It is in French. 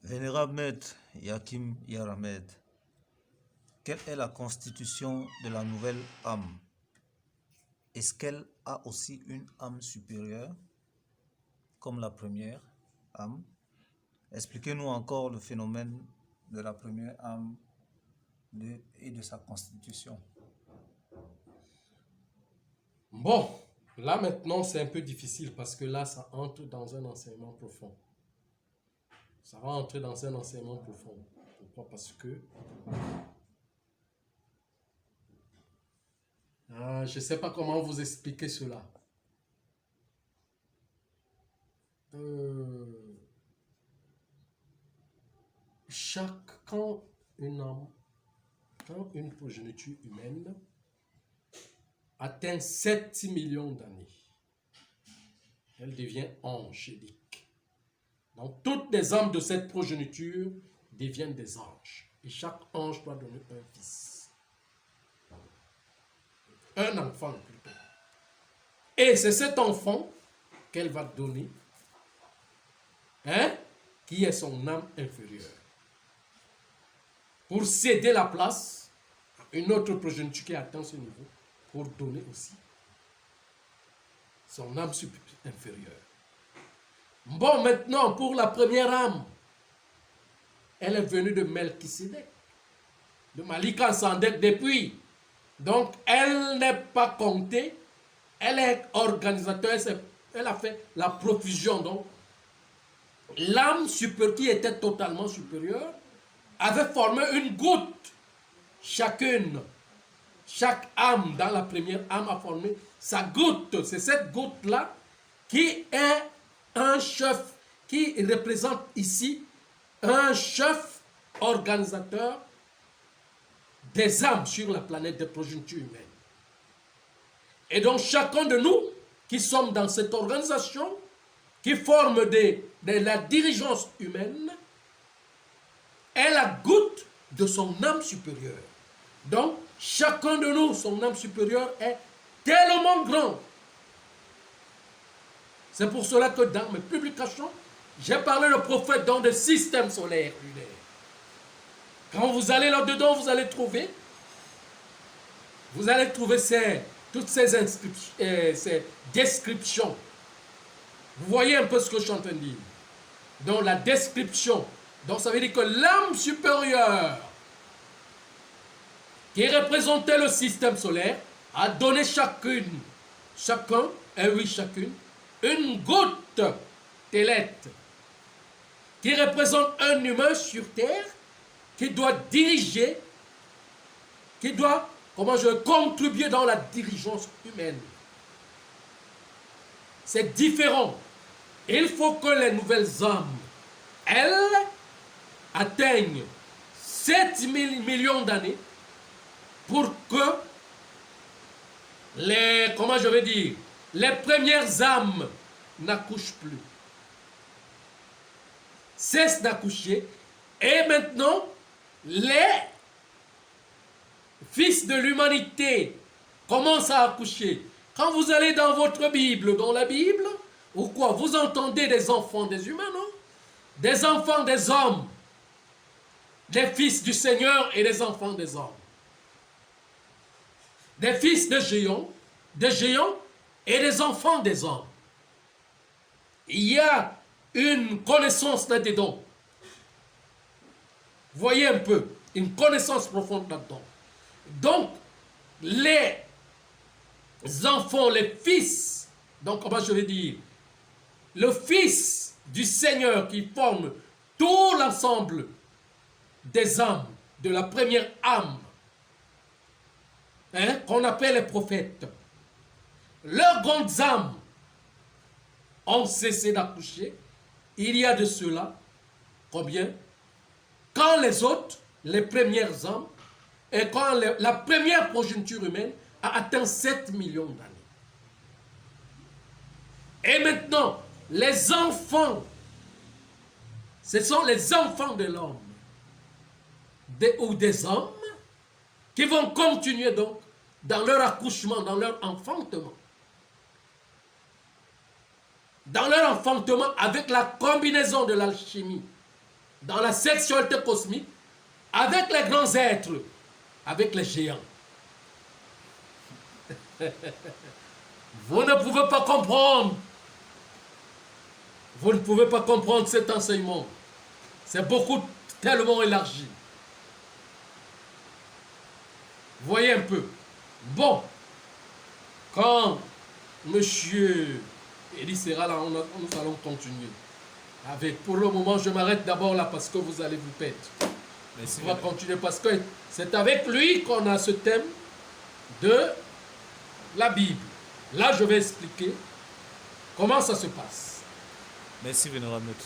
Vénérable Maître Yakim Yaramed, quelle est la constitution de la nouvelle âme? Est-ce qu'elle a aussi une âme supérieure, comme la première âme? Expliquez-nous encore le phénomène de la première âme et de sa constitution. Bon, là maintenant c'est un peu difficile parce que là ça entre dans un enseignement profond. Ça va entrer dans un enseignement profond. Pourquoi? Parce que je ne sais pas comment vous expliquer cela. Quand une progéniture humaine atteint 7 millions d'années, elle devient angélique. Donc toutes les âmes de cette progéniture deviennent des anges. Et chaque ange doit donner un fils. Un enfant plutôt. Et c'est cet enfant qu'elle va donner, qui est son âme inférieure, pour céder la place à une autre progéniture qui atteint ce niveau, pour donner aussi son âme inférieure. Bon, maintenant, pour la première âme, elle est venue de Melchisédek, de Malika Sandek depuis. Donc, elle n'est pas comptée, elle est organisateur, elle a fait la profusion. Donc, l'âme supérieure qui était totalement supérieure avait formé une goutte. Chaque âme dans la première âme a formé sa goutte. C'est cette goutte-là qui est un chef, qui représente ici un chef organisateur des âmes sur la planète des progénitures humaines. Et donc chacun de nous qui sommes dans cette organisation, qui forme la dirigeance humaine, est la goutte de son âme supérieure. Donc chacun de nous, son âme supérieure est tellement grand. C'est pour cela que dans mes publications, j'ai parlé de prophète dans des systèmes solaires lunaires. Quand vous allez là-dedans, vous allez trouver toutes ces descriptions. Vous voyez un peu ce que je suis en train de dire. Donc la description, donc ça veut dire que l'âme supérieure qui représentait le système solaire a donné chacune, une goutte d'élect qui représente un humain sur terre qui doit diriger, qui doit, contribuer dans la dirigeance humaine. C'est différent. Il faut que les nouvelles âmes, elles, atteignent 7 millions d'années pour que les premières âmes n'accouchent plus. Cessent d'accoucher. Et maintenant, les fils de l'humanité commencent à accoucher. Quand vous allez dans votre Bible, dans la Bible, ou quoi, vous entendez des enfants des humains, non? Des enfants des hommes, des fils du Seigneur et des enfants des hommes. Des fils de géants et des enfants des hommes. Il y a une connaissance là-dedans. Voyez un peu, une connaissance profonde là-dedans. Donc, les enfants, les fils, donc comment je vais dire, le fils du Seigneur qui forme tout l'ensemble des âmes, de la première âme, qu'on appelle les prophètes, leurs grandes âmes ont cessé d'accoucher. Il y a de cela, combien? Quand les autres, les premières âmes, et quand la première progéniture humaine a atteint 7 millions d'années. Et maintenant, les enfants, ce sont les enfants de l'homme, ou des hommes, qui vont continuer donc dans leur accouchement, dans leur enfantement. Dans leur enfantement avec la combinaison de l'alchimie, dans la sexualité cosmique avec les grands êtres, avec les géants. Vous ne pouvez pas comprendre. Vous ne pouvez pas comprendre cet enseignement. C'est beaucoup, tellement élargi. Voyez un peu. Bon, quand monsieur Elie sera là, nous allons continuer. Pour le moment, je m'arrête d'abord là parce que vous allez vous perdre. Merci. On va continuer parce que c'est avec lui qu'on a ce thème de la Bible. Là, je vais expliquer comment ça se passe. Merci, Vénérable Maître.